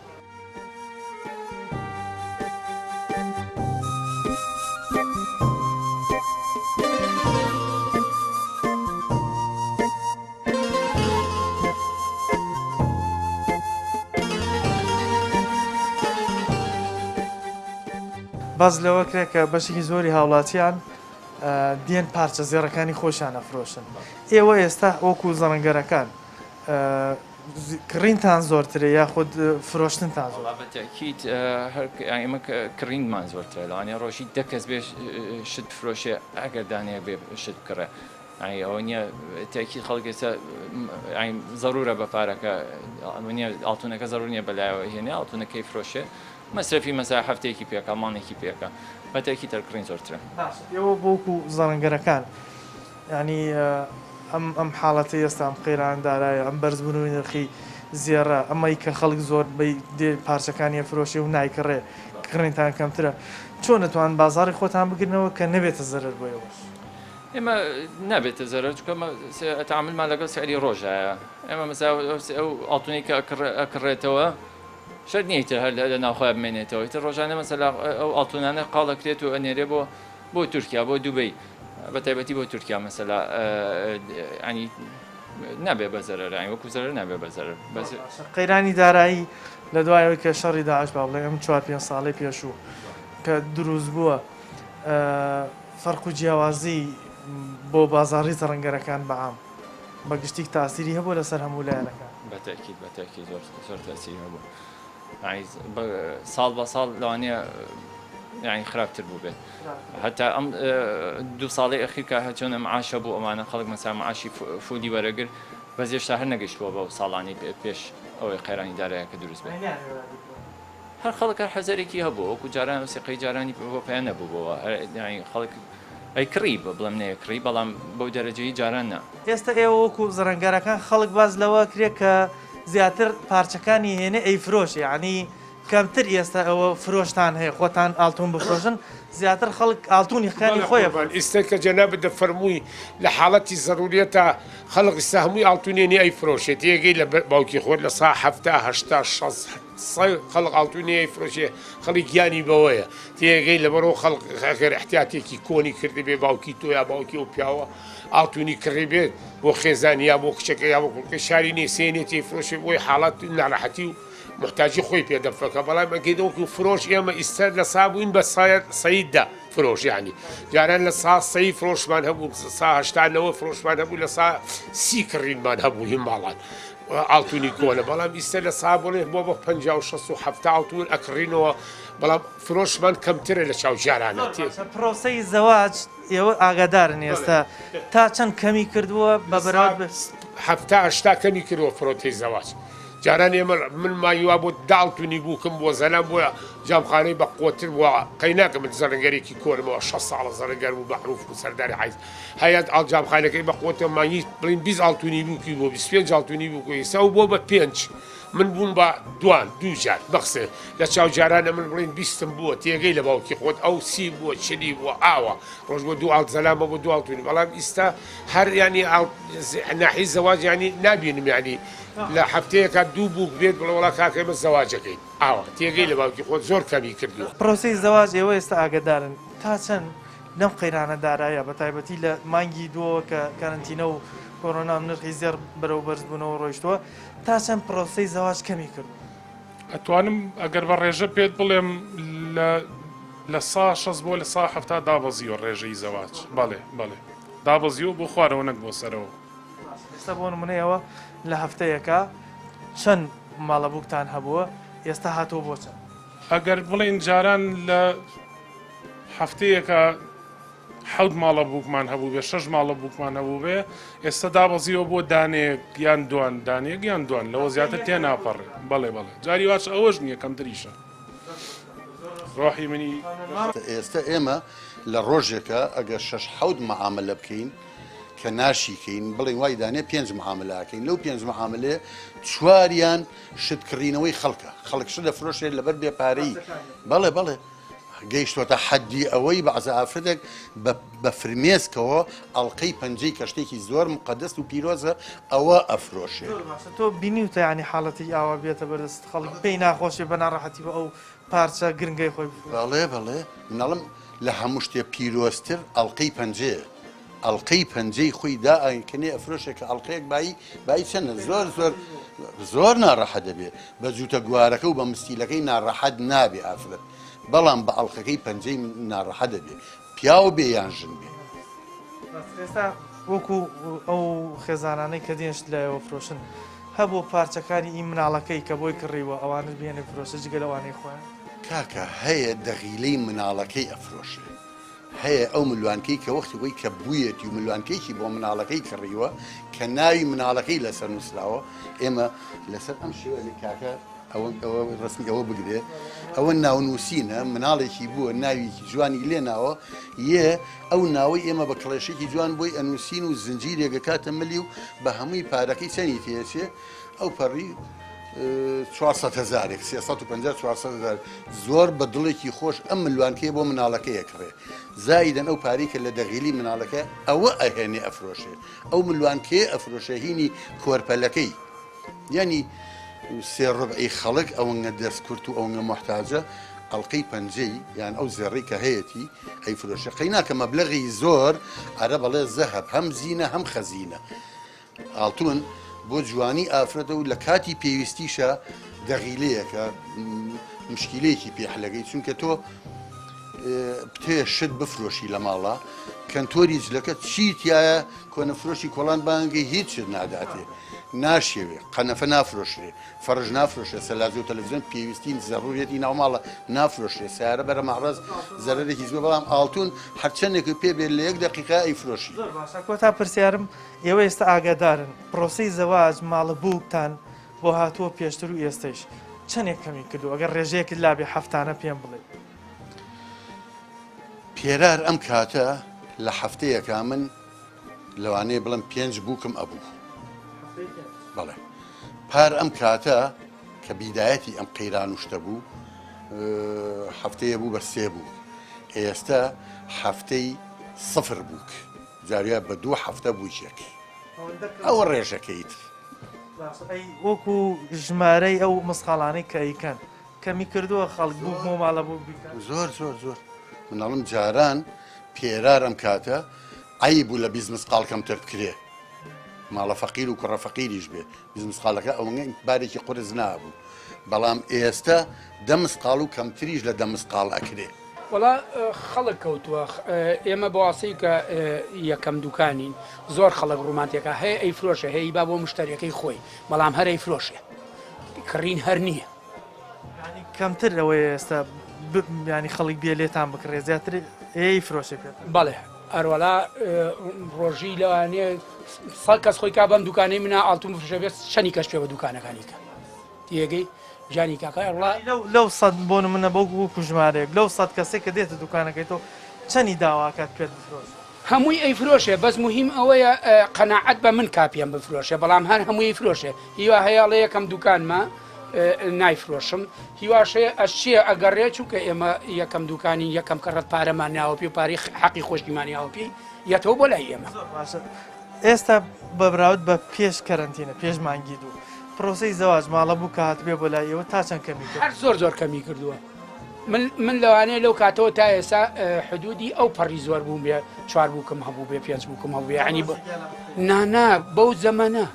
باز لەوە کرێت کە بەشێکی زۆری هاوڵاتیان دیێن پارچە زێڕەکانی خۆشیان ئەفرۆشن. ئێوە ئێستا وەکو زەڕەنگەرەکان کڕینتان زۆرترە یاخود فرۆشتنتان زۆر؟ بەتەکیت ئێمە کڕینمان زۆرترە لەوانێ ڕۆژی دە کەس بێ شت فرۆشێ ئەگەر دانەیە بێ شت بکڕێ. ئەوە نییە تاکی خەڵکێسە ضرورە بە پارەکە نیە ئاڵتونەکە ضرور نییە بەلایەوە هێنێ ئاڵتونەکەی فرۆشێ مەسرفی مەسا هەفتەیەکی پێکە مانێکی پێکە بەتەکی تەرکڕین زۆرترە. ئێوە بۆکو زەڕەنگەرەکان ینی ئەم حاڵەتی ئێستا ئەم قەیران دارایە ئەم بەرزبوونەوەی نرخی زیێڕە ئەمەی کە خەڵک زۆر دێ پارچەکانی فرۆشی و نایکڕێ کڕینتان کەمترە چۆن نتوان بازاری خۆتان بگرنەوە کە نەبێتە زەرەر بۆ ئێوە؟ ئێمە نابێتە زەرەر چکە تەعاملمان لەگەڵ سعری ڕۆژایە ئێمە مەسا ئەو ئاڵتونەی کە ئەکڕێتەوە شەر نییتر هەر لە ناوخۆی بمێنێتەوە ئیتر ڕۆژانە مەسەلا ئەو ئاڵتونانە قاڵەکرێت و ئەنێرێ بۆ تورکیا بۆ دوبەی بەتایبەتی بۆ تورکیا مەسەلا ئەنی نابێ بە زەرەر وەکو زەرەر نابێ بە زەرەر قەیرانی دارایی لە دوایەوەی کە شەڕی داعش با بڵێ ئەم 4-5 ساڵی پێشوو کە دروست بووە فەرق و جیاوازی بۆ بازاڕی زەڕەنگەرەکان بەعام بەگشتی تاسیری هەبوو لەسەر هەموو لایەنەکان؟ بەتەکی زۆر تاسیری هەبوو ساڵ بە ساڵ لەوانەیە یعنی خراپتر بوو بێت هەتا ئەم 2 ساڵی ئەخیرکە هەچۆنە معاشە بوو ئەمانە خەڵک مەسا معاشی فودی وەرەگر بەس هێشتا هەر نەگەیشتووە بەو ساڵانی پێش ئەوەی قەیرانی دارایەکە دروست بێت. هەر خەڵک هەر حەزەرێکی هەبوو وەکو جاران وسیقەی جارانی بۆ پێیان نەبووەوە خەڵک ئەی کڕی بڵێم نەیە کڕی بەڵام بەو دەرەجەی جاران نا. ئێستا ئێوە وەکو زەڕەنگەرەکان خەڵک باز لەوە کرێت کە زیاتر پارچەکانی هێنێ ئەی فرۆش یعنی کەمتر ئێستا ئەوە فرۆشتان هەیە خۆتان ئاڵتون بفرۆشن زیاتر خەڵک ئاڵتونی خانی خۆیان ئیستا کە جەنابەت دەفەرمووی لە حاڵەتی ضرورەتە خەڵک ئێستا هەمووی ئاڵتونێنی ئەی فرۆشێت یەگەی لە باوکی خۆت لە سا 70 خەڵک ئاڵتونی ئەی فرۆشێ خەڵی گیانی بەوەیە تێگەی لەبەرەوە خەڵک ئەگەر احتیاتێکی کۆنی کردی بێ باوکی تۆ یا باوکی و پیاوە ئاڵتونی کڕی بێت بۆ خێزانی یا بۆ کچەکە یا بۆ کوڵکە شاری نێسێنێتی فرۆشێ بۆی حاڵات ناڕەحەتی و محتاجی خۆی پێدەفەکە بەڵام ئەگەیدەوەکو فرۆش ئێمە ئیستا لە سابووین بە سەیددا فرۆش ینی جاران لە سا سەی فرۆشمان هەبوو سا هەشتانەوە فرۆشمان هەبوو لە سا 30 کڕینمان هەبوو هیم باڵان ئاڵتونی کۆنە بەڵام ئیستا لە سابڵێ بۆ بە 50 60 70 ئاڵتون ئەکڕینەوە بەڵام فرۆشمان کەمترە لە چاو جارانە پرۆسەی زەواج ئێوە ئاگادارن ئێستا تا چەند کەمی کردووە بە بەراورد 70 کەمی کردووە فرۆتەی زەواج. جاران ئێمە من مایوا بۆ داڵتونی بووکم بۆ زەلام بۆە جامخانەی بە قوتر بووە قەیناکە من زەرەنگەرێکی کۆرمەوە 6 ساڵە زەرەنگەر بوو بەحروف و سەرداری حیز هەیەت ئاڵ جامخانەکەی بە قوتە مانی بڵین 20 ئاڵتونی بووکی بۆ 25 ئاڵتونی بووکەی سا و بۆ بە 5 من بووم بە دوو جار بەخسێ لە چاو جارانە من بڵین 20م بووە تێگەی لە باوکی خۆت ئەو سی بووە چلی بووە ئاوە ڕۆژ بۆ دو ئاڵ زەلامە بۆ دو ئاڵتونی بەڵام ئیستا هەر ینی ناحی زەواج ینی نابینم ینی لە هەفتەیەکە دوو بوو بێت بڵێ وڵا کاکەمە زەواجەکەین ئاوە تێگەی لە باوکی خۆت زۆر کەمی کردووە. پرۆسی زەواج ئێوە ئێستا ئاگدارن تا چەند لەم قەیرانە دارایە بە تایبەتی لە مانگی دووە کە کارنتینە و کۆرۆنا نرخی زێر بەرەو بەرزبوونەوە ڕۆیشتووە تا چەند پرۆسی زەواج کەمی کرد؟ ئەتوانم ئەگەر بە ڕێژە پێت بڵێم لە سا 6 بۆ لە سا 70 دابەزیوە ڕێژەی زەواج بەڵێ دابەزیوە بۆ خوارەوە نەک بۆ سەرەوە. ئێستا بۆ نمونەیەوە لە هەفتەیەکە چەند ماڵەبووکتان هەبووە ئێستا هاتووە بۆ چەند؟ ئەگەر بڵێن جاران لە هەفتەیەکە 7 ماڵە بووکمان هەبوو بێ 6 ماڵە بووکمان هەبوو بێ ئێستا دابەزیەوە بۆ دانێک یان دوان دانێک یان دوان لەوە زیاتر تێ ناپەڕێ بەڵێ جاری واش ئەوەش نییە کەم تریشە ڕۆحی منی ئێستا ئێمە لە ڕۆژێکە ئەگەر 6-7 مەعاملە بکەین کە ناشیکەین بڵێن وای دانێ 5 مەعاملەکەین لەو 5 مەعاملێ 4یان شتکردنەوەی خەڵک شت دەفرۆشێت لەبەر بێپارەی بەڵێ گەیشتوەتە حەدی ئەوەی بەعزە ئافرەتێک بە فرمێسکەوە ئەڵلقەی پەنجەی کەشتێکی زۆر مقدەست و پیرۆزە ئەوە ئەفرۆشێ. تۆ بینیوتە ینی حاڵەتی ئاوا بێتە بەردەست خەڵک پێی ناخۆشی بە ناڕەحەتی بە ئەو پارچە گرنگەی خۆی بەڵێ مناڵم لە هەموو شتێ پیرۆستر ئەڵلقەی پەنجەیە ئەڵلقەی پەنجەی خۆی داکەنێ ئەفرۆشێکە ئەڵلقەیەک بای چەندە زۆر ناڕەحەت دەبێت بە جووتە گوارەکە و بە مستیلەکەی ناڕەحەت نابێ ئافرەت بەڵام بە ئەڵلقەکەی پەنجەی ناڕەحە دەبێت پیا و بێ یان ژن بێ ئێستا وەکو ئەو خێزانانەی کە دێنشت لایەوە فرۆشن هەبوو پارچەکانی ئی مناڵەکەی کە بۆی کڕیوە ئەوانت بێنێ فرۆشە جگە لەوانەی خۆیان کاکە هەیە دەغیلەی مناڵەکەی ئەفرۆشێ هەیە ئەو ملوانکەی کە وەختی بۆی کە بوویەتی و ملوانکەیکی بۆ مناڵەکەی کڕیوە کە ناوی مناڵەکەی لەسەر نووسراوە ئێمە لەسەر ئەم شێوەی کاکە ئەوە ڕستمی ئەوە بگرێ ئەوە ناونووسینە مناڵێکی بووە ناویکی جوانی لێناوە یە ئەو ناوەی ئێمە بە کڵێشێکی جوان بۆی ئەنووسین و زنجیرێگە کاتە ملی و بە هەمووی پارەکەی چەنی تێچێ ئەو پەڕی 400,000 350 زۆر بە دڵێکی خۆش ئەم ملوانکەی بۆ مناڵەکەی ئەکڕێ زایدەن ئەو پارەی کە لە دەغیلی مناڵەکە ئەوە ئەهێنێ ئەفرۆشێ ئەو ملوانکەیە ئەفرۆشە هینی کۆرپەلەکەی ینی سێ ڕبعی خەڵک ئەوەنگە دەستکورت و ئەوەنگە محتاجە ئەڵلقەی پەنجەی یان ئەو زێڕی کە هەیەی ئەی فرۆشە قەیناکە مەبلەغی زۆر ئارە بەڵێ زەهب هەم زیینە هەم خەزینە ئاڵتون بۆ جوانی ئافرەتە و لە کاتی پێویستیشە دەغیلەیەکە مشکلەیەکی پێحلەکەی چونکە تۆ پتێ شت بفرۆشی لە ماڵە کەنتۆری جلەکە چیتیایە کۆنەفرۆشی کۆڵان بانگی هیچ شت ناداتێ ناشێوێ قەنەفە نافرۆشرێ فەرژ نافرۆشێ سەلاجی و تەلەڤیزیۆن پێویستی زەڕوریەتی ناوماڵە نافرۆشرێ سیارە بەرە مەعرەز زەرەرێکی زۆر بەڵام ئاڵتون هەرچەندێکی پێ بێت لە 1 دقیقا ئەیفرۆشی کۆتا پرسیارم ئێوە ئێستا ئاگادارن پرۆسی زەواج ماڵە بووتان بۆ هاتووە پێشتر و ئێستش چەندێک کەمی کردو ئەگەر ڕێژەیەکت لابێ هەفتانە پێم بڵێ پێرار ئەم کاتە لە هەفتەیەکە من لەوانەیە بڵم 5 بووکم ئەبوو بەڵێ پار ئەم کاتە کە بیدایەتی ئەم قەیران وشتە بوو هەفتەیە بوو بە 3 بوو ئێستا هەفتەی 0 بووک جاریە بە 2 هەفتە بووچێک ئەوە ڕێژەکەیت وەکو ژمارەی ئەو مسخاڵانەی کە ئەیکەن کەمی کردووە خەڵک بوو بۆ ماڵە بوو زۆر زۆر زۆر مناڵم جاران پێرار ئەم کاتە ئای بوو لە 20 مسقال کەمتر بکرێ ماڵە فەقیر و کوڕە فەقیریش بێ 20 مسقالەکە ئەوەنگە بارێکی قورس نابوو بەڵام ئێستا 10 مسقال و کەمتریش لە 10 مسقال ئەکرێ وڵا خەڵک کەوتووە ئێمە بەواسی کە یەکەم دوکانین زۆر خەڵک ڕوومانتێکە هەیە ئەی فرۆشە هەیە با بۆ مشتریەکەی خۆی بەڵام هەر ئەی فرۆشێ کڕین هەر نییە کەمتر ئەوەیە ئێستا ینی خەڵک بێ لێتان بکڕێ زیاتر ئەی فرۆشێ پێ بەڵێ ئەروەلا ڕۆژی لەوانێ سەڵ کەس خۆی کا بەم دوکانەی منە ئاڵتون فرۆشە بێت چەندی کەس پێوە دوکانەکانی کە تێگەی جانی کاکە لەو سەد بۆ منە بەو وەکو ژمارەیەک لەو سەد کەسێک کە دێتە دوکانەکەی تۆ چەندی داواکات پێت بفرۆش هەمووی ئەی فرۆشێ بەس مهم ئەوەیە قەناعەت بە من کاپیان بفرۆشێ بەڵام هەر هەمووی فرۆشێ هیوا هەیەڵە یەکەم دوکانمە نایفرۆشم هیواشەیە ئەشیە ئەگەڕێ چووکە ئێمە یەکەم دوکانی یەکەم کەڕەت پارەمان ناوە پێ و پاری حەقی خۆشتیمانیاوە پێی یەتەوە بۆ لای ئێمە ئێستا بەبراوت بە پێش کەرنتینە پێش مانگی دوو پرۆسی زەواج ماڵە بوو کە هاتبێ بۆ لای ئێوە تا چەند کەمی کرد هەر زۆر زۆر کەمی کردووە من لەوانەیە لەو کاتەوە تا ئێستا حدودی ئەو پەڕی زۆر بووم بێ 4 بووکم هەبوو بێ 5 بووکم هەبوو بێ عنی نانا بەو زەمەنە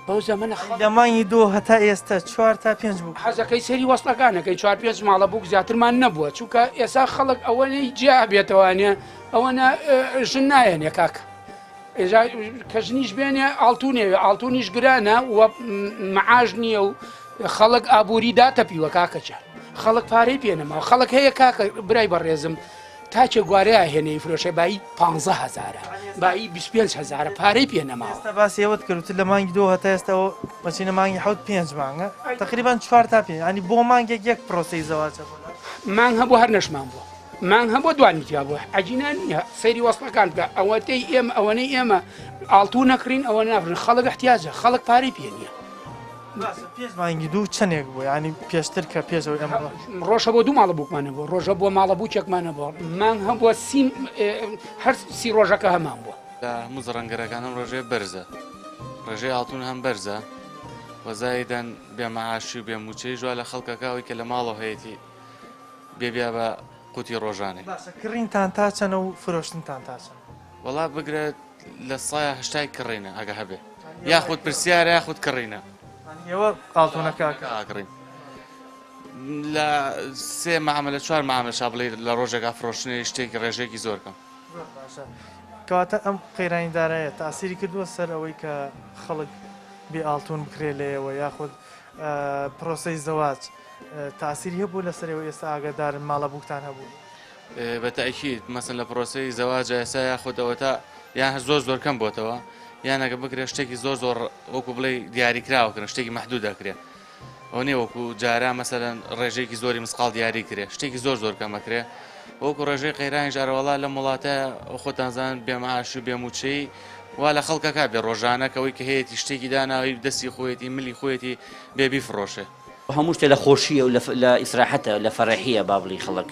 بەو زەمەنە لە مانگی دوو هەتا ئێستا 4 تا 5 بوو حەزەکەی سەری وەستەکانەکەی 4-5 ماڵە بووک زیاترمان نەبووە چونکە ئێستا خەڵک ئەوەنەی جیا بێتەوانێ ئەوەنە ژن نایەنێ کاکە کە ژنیش بێنێ ئاڵتونێوێ ئاڵتونیش گرانە وە مەعاژ نییە و خەڵک ئابووری داتەپیوە کاکەچە خەڵک پارەی پێنەما خەڵک هەیە کاکە برای بەڕێزم تاچێ گوارەیە هێنەی فرۆشێ بایی 15,000 بایی 25,000 پارەی پێنەماوە باسی ئەوت کردوتر لە مانگی دوو هەتا ئێستاەوە بەچینە مانگی 5 مانگە تقریبان 4 تا 5 ینی بۆ مانگێک یەک پرۆسی زەواجە مانگ هەبوو هەر نەشمان بووە مانگ هەبوو دوانیتیا بووە عجینان نییە سەیری وەستەکان بکە ئەوەتەی ئێمە ئەوەنەی ئێمە ئاڵتوو نەکرین ئەوە نافرن خەڵک احتیاجە خەڵک پارەی پێ نییە پێش مانگی دوو چەندێک بوو ینی پێشتر کە پێشەوەی ئەمە ڕۆژە بۆ 2 ماڵە بووکمانە بوو ڕۆژە بۆ ماڵە بوو چێکمانە بۆ مانگ هەبووە هەر 30 ڕۆژەکە هەمان بووە هەموو زەڕەنگەرەکانم ڕۆژێ بەرزە ڕێژەی ئاڵتون هەم بەرزە وەزایدەن بێمەعاشی و بێموچەی ژوا لە خەڵکەکەوەی کە لە ماڵەوە هەیەی بێبیا بە قوتی ڕۆژانێ کڕینتان تا چەنە و فرۆشتنتان تا چەند وەڵا بگرێت لە 100 کڕینە ئەگە هەبێ یاخود پرسیارە یاخود کڕینە ئێوە ئاڵتونەکە ئاگڕین لە سێ معاملە چوار معاملە شابڵێ لە ڕۆژێکا فرۆشتنی شتێکی ڕێژێکی زۆر کەم. کەواتە ئەم قەیرانیدارایە تاسیری کردووە سەر ئەوەی کە خەڵک بێ ئاڵتون بکرێ لێەوە یاخود پرۆسەی زەواج تاسیری هەبوو لەسەرەوە ئێستا ئاگادارن ماڵە بووکتان هەبوو. بەتەکیید مەسن لە پرۆسی زەواجە ئێستا یاخودەوە تا یان زۆر کەم بۆتەوە یانەگە بکرێت شتێکی زۆر وەکو بڵێ دیاریکراوەکردن شتێکی محدود دەکرێت ئەو نێ وەکو جارا مەسەرەن ڕێژێکی زۆری مسقال دیاری کرێ شتێکی زۆر کەمەکرێ وەکو ڕێژەی قەیرانی ژارەوەڵا لە وڵاتە خۆتانزان بێمەعاش و بێموچەی وا لە خەڵکەکە بێ ڕۆژانەکەەوەی کە هەیەی شتێکی داناوی دەستی خۆیەتی ملی خۆیەتی بێبی فرۆشێ هەموو شتێ لە خۆشیە و لە ئیسراحەتە لە فەرەحیە بابڵی خەڵک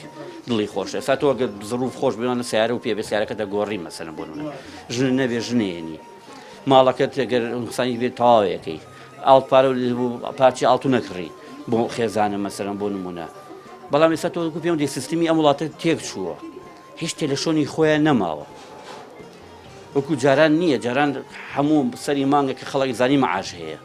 دڵی خۆشە ئێستا تۆ ئەگەر زڕوف خۆش بێنە سیارە و پێ سیارەکە دەگۆڕی مەسەلەن بۆ نمونە ژن نەبێ ژنێنی ماڵەکەت ئەگەر قسانی بێت تەواوەکەی ئاڵت پارە پارچی ئاڵتو نەکڕی بۆ خێزانە مەسەرم بۆ نمونە بەڵام ئێستا تۆ پێم دێ سیستمی ئەم وڵاتە تێک چووە هیچ تێ لە شۆنی خۆیان نەماوە وەکو جاران نییە جاران هەموو سەری مانگە کە خەڵک زانی مەعاش هەیە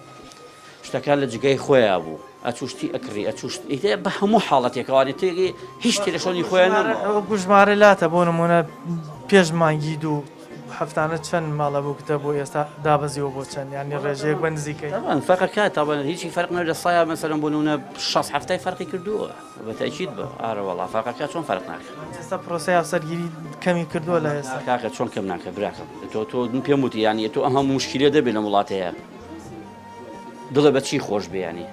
شتەکان لە جگای خۆیان بوو ئەچوشتی ئەکڕی ئەچوشت بە هەموو حاڵەتێکەوانی تێگەی هیچ تێ لە شۆنی خۆیان نەماوە ژمارە لاتە بۆ نمونە پێش مانگی دوو هەفتانە چەند ماڵە بووکتە بۆ ئێستا دابەزیەوە بۆ چەند ینی ڕێژەیەک بە نزیکەی فەقەکە تاوان هیچی فەرق نە لە سایە مەسەرم بۆ نمونە 6 هەفتای فەرقی کردووە بەتەکید بە ئارەوەڵا فەقەکە چۆن فەرق ناکات ئێستا پرۆسەی هەفسەرگیری کەمی کردووە لە ئێستا کاکە چۆن کەم ناکە براکەم تۆ پێم وتی یانی تۆ ئەم هەموو مشکلە دەبێت لە وڵاتەیە دڵە بە چی خۆش بیانی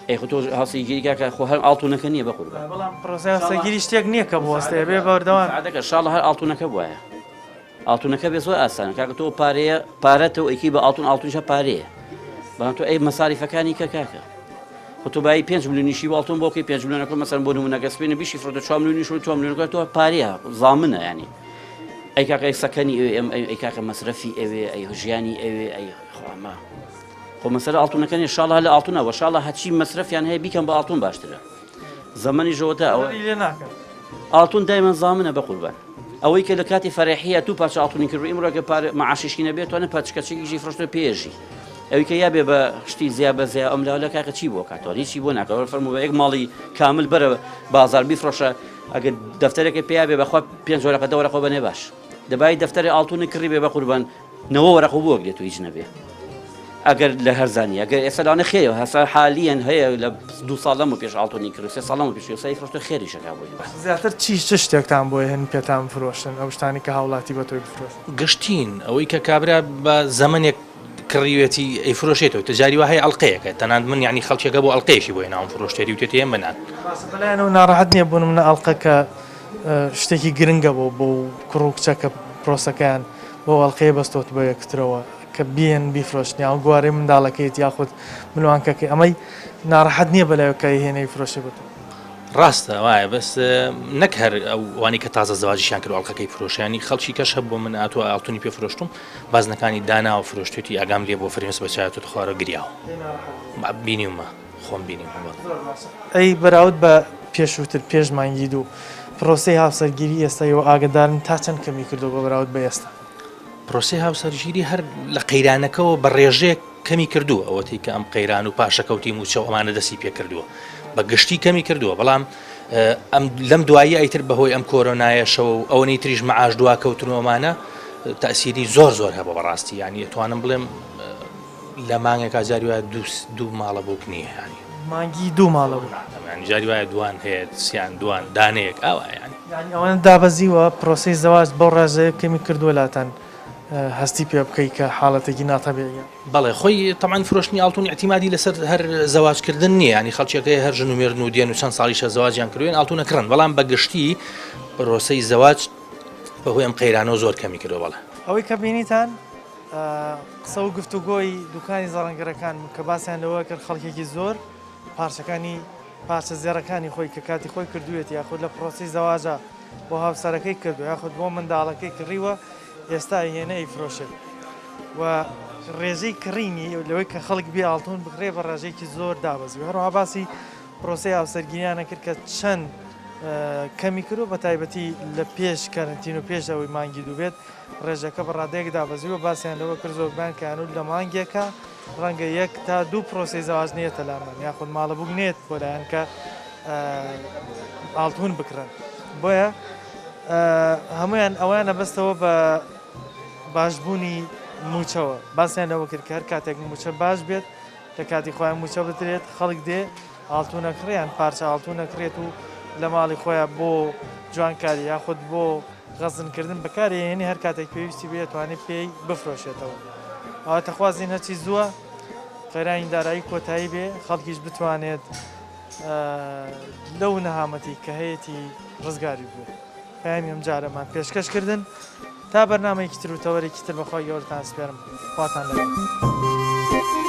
ئەی خۆ تۆ هەڵسەرگیری کاکە خۆ هەر ئاڵتوونەکە نییە بە قوربان بەڵام پرۆسەی هەفسەرگیری شتێک نییە کە بۆ ئەستەیە بێ بەوەردەوام عادەکە شاڵە هەر ئاڵتوونەکە بواە ئاڵتوونەکە بێ زۆر ئاسانە کاکە تۆ پارەیە پارەتەوە ئەیکی بە ئاڵتوونشە پارەیە بەڵام تۆ ئەی مەساریفەکانی کە کاکە خۆ تۆ بای 5 میلیۆنیشی ئاڵتوون بۆکەی 5 میلیۆنەکە مەسەرەن بۆ نمونە گەسپێنە بیشی فرۆدە 4 میلیۆنیش و 4 میلیۆنەکە تۆ پارەیە زامنە ینی ئەی کاکە ئەی سەکەنی ئەوێ ئەم ئەی کاکە مەسرەفی ئەوێ ئەی ژیانی ئەوێ ئەی خۆمە خۆ مەسەرە ئاڵتوونەکەنی شاڵە لە ئاڵتوونەوە شاڵە هەچی مەسرەفیان هەیە بیکەم بە ئاڵتوون باشترە زەمەنی ژەوەتە ئەوە ئاڵتوون دایمەن زامنە بە قوربان ئەوەی کە لە کاتی فەرەحیە تو پارچە ئاڵتوونی کرد ئیمڕۆکە مەعاششی نەبێت توانە پاچکەچێکیشی فرۆشتە پێژی ئەوی کە یا بێ بە شتی زیاد بە زیاد ئەم لە کاکە چی بۆ کاتەوە هیچی بۆ ناکەوە فەرموو بە یەک ماڵی کامل بەرە بازار بیفرۆشە ئەگەر دەفتەرێکە پێیا بێ بەخوا 5 وەرەقە 10 وەرەقە بەنێ باش دەبای دەفتەری ئاڵتوونی کڕی بێ بە قوربان 9 وەرەقە بۆ بێت و هیچ نەبێ ئەگەر لە هەرزانی ئەگەر ئێستاانە خێەوە هەسا حالیان هەیە لە 2 ساڵەم و پێش ئاڵتوونی کرد 3 ساڵەم و پێش سای فرۆشتە خێریشەکە بۆی زیاتر چی شتێکتان بۆی هەن پێتان فرۆشتن ئەو شتانی کە هاوڵاتی بە تۆی بفرۆشت گشتین ئەوەی کە کابرا بە زەمنێک کڕیوێتی ئەی فرۆشێتەوە تجاری وهەیە ئەڵلقەیەەکە تەنان من یعنی خەڵکێکە بۆ ئەڵلقەیەشی بۆی ناوم فرۆشتێری و تێتیان بنات بەلایەنەوە ناڕەحەت نییە بوون منە ئەڵلقەکە شتێکی گرنگە بۆ کوڕ و کچەکە پرۆسەکەیان بۆ ئەڵلقەیە بەستۆت بە یەکترەوە کە بیان بیفرۆشتنی ئەو گوارەی منداڵەکەیت یاخود ملوانکەکەی ئەمەی ناڕەحەت نییە بەلایەکەی هێنەی فرۆشی بێت ڕاستە وایە بەس نەک هەر ئەوانی کە تازە زەواجیشیان کرد ئەڵلقەکەی فرۆشیانی خەڵکی کەش هەبوو من ئاتوە ئاڵتوونی پێ فرۆشتم بازنەکانی دانا و فرۆشتێتی ئاگام لێ بۆ فرێنس بەچایەوە خوارە گریاوە بینیمە خۆم بینیم ئەی بەراورد بە پێشووتر پێش مانگی دوو پرۆسی هاوسەرگیری ئێستایەوە ئاگدارن تا چەند کەمی کردو بە بەراورد بە ئێستا پرۆسی هاوسەرگیری هەر لە قەیرانەکەەوە بە ڕێژەیە کەمی کردووە ئەوەتی کە ئەم قەیران و پاشەکەوتی موچە ئەمانە دەستی پێ کردووە بە گشتی کەمی کردووە بەڵام لەم دوایی ئەیتر بەهۆی ئەم کۆرۆنایەشەوە و ئەوەی تریژ مەعاش دوا کەوتنەوەمانە تەسیری زۆر هەبە بەڕاستی ینی توانم بڵێم لە مانگێکا جاری وایە دوو ماڵە بۆ کنی ینی مانگی دوو ماڵە بوو جاری وایە دوان هەیە سیان دوان دانەیەک ئەوە ینی ئەوەن دابەزیوە پرۆسی زەواج بۆ ڕێژەیە کەمی کردووە لاتەن هەستی پێ بکەی کە حاڵەتێکی ناتەبێت بەڵێ خۆی تەمان فرۆشتنی ئاڵتوونی احتیمادی لەسەر هەر زەواجکردن نییە ینی خەڵکیەکەی هەر ژن و مێردن و دێن و چەند ساڵیشە زەواجیان کردوێن ئاڵتوونە کڕن بەڵام بە گشتی پرۆسەی زەواج بەهۆی ئەم قەیرانەوە زۆر کەمی کردەوە بەڵێ ئەوەی کە بینیتان قسە و گفتوگۆی دوکانی زەڕەنگەرەکان کە باسییان لەوە کرد خەڵکێکی زۆر پارچەکانی پارچە زێڕەکانی خۆی کە کاتی خۆی کردوێت یاخود لە پرۆسی زەواجە بۆ هاوسەرەکەی کردو یاخود بۆ منداڵەکەی کڕیوە ئێستا هێنەی فرۆشێت و ڕێژەی کڕینی لەوەی کە خەڵک بێ ئاڵتوون بکرێ بە ڕێژێکی زۆر دابەزی هەروەها باسی پرۆسی هاوسەرگیریانە کرد کە چەند کەمی کرد و بە تایبەتی لە پێش کارنتین و پێش ئەوەی مانگی دوو بێت ڕێژەکە بە ڕادەیەک دابەزیوە باسییان لەوە کرد زۆربیان کەیانود لە مانگێکە ڕەنگە 1 تا 2 پرۆسی زەواج نێتە لامان یاخود ماڵەبوو نێت بۆ لایەن کە ئاڵتون بکڕن بۆیە هەمویان ئەویانە بەستەوە بە باشبوونی موچەوە باسییانەوە کرد کە هەر کاتێک موچە باش بێت لە کاتی خۆیان موچە بترێت خەڵک دێ ئاڵتونەکڕیان پارچە ئاڵتونەکرێت و لە ماڵی خۆیان بۆ جوانکاری یاخود بۆ غەزنکردن بەکارێنی هەر کاتێک پێویستی بێتوانێت پێی بفرۆشێتەوە ئەوە تەخوازیین هەرچی زووە قەیرانی دارایی کۆتایی بێ خەڵکیش بتوانێت لەو نەهامەتی کە هەیەی ڕزگاری بوو پامی ئەم جارەمان پێشکەشکردن تا بەرنامەیەکی تر و تەوەرێکی تر بەخوای گەورتان سپێرم خواتان لەگەڵ